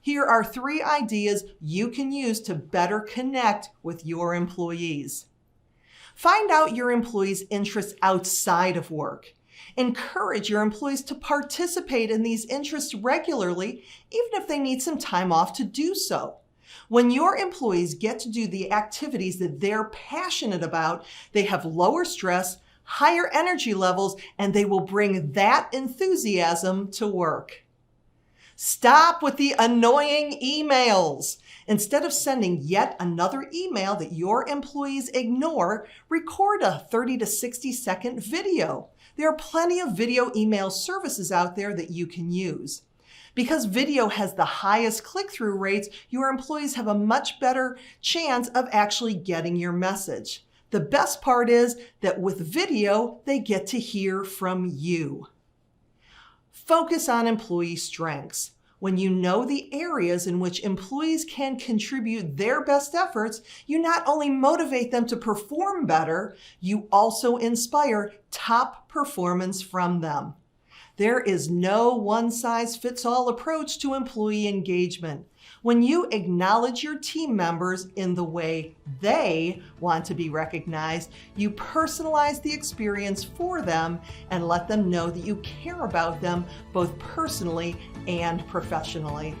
Here are 3 ideas you can use to better connect with your employees. Find out your employees' interests outside of work. Encourage your employees to participate in these interests regularly, even if they need some time off to do so. When your employees get to do the activities that they're passionate about, they have lower stress, higher energy levels, and they will bring that enthusiasm to work. Stop with the annoying emails. Instead of sending yet another email that your employees ignore, record a 30 to 60-second video. There are plenty of video email services out there that you can use. Because video has the highest click-through rates, your employees have a much better chance of actually getting your message. The best part is that with video, they get to hear from you. Focus on employee strengths. When you know the areas in which employees can contribute their best efforts, you not only motivate them to perform better, you also inspire top performance from them. There is no one-size-fits-all approach to employee engagement. When you acknowledge your team members in the way they want to be recognized, you personalize the experience for them and let them know that you care about them both personally and professionally.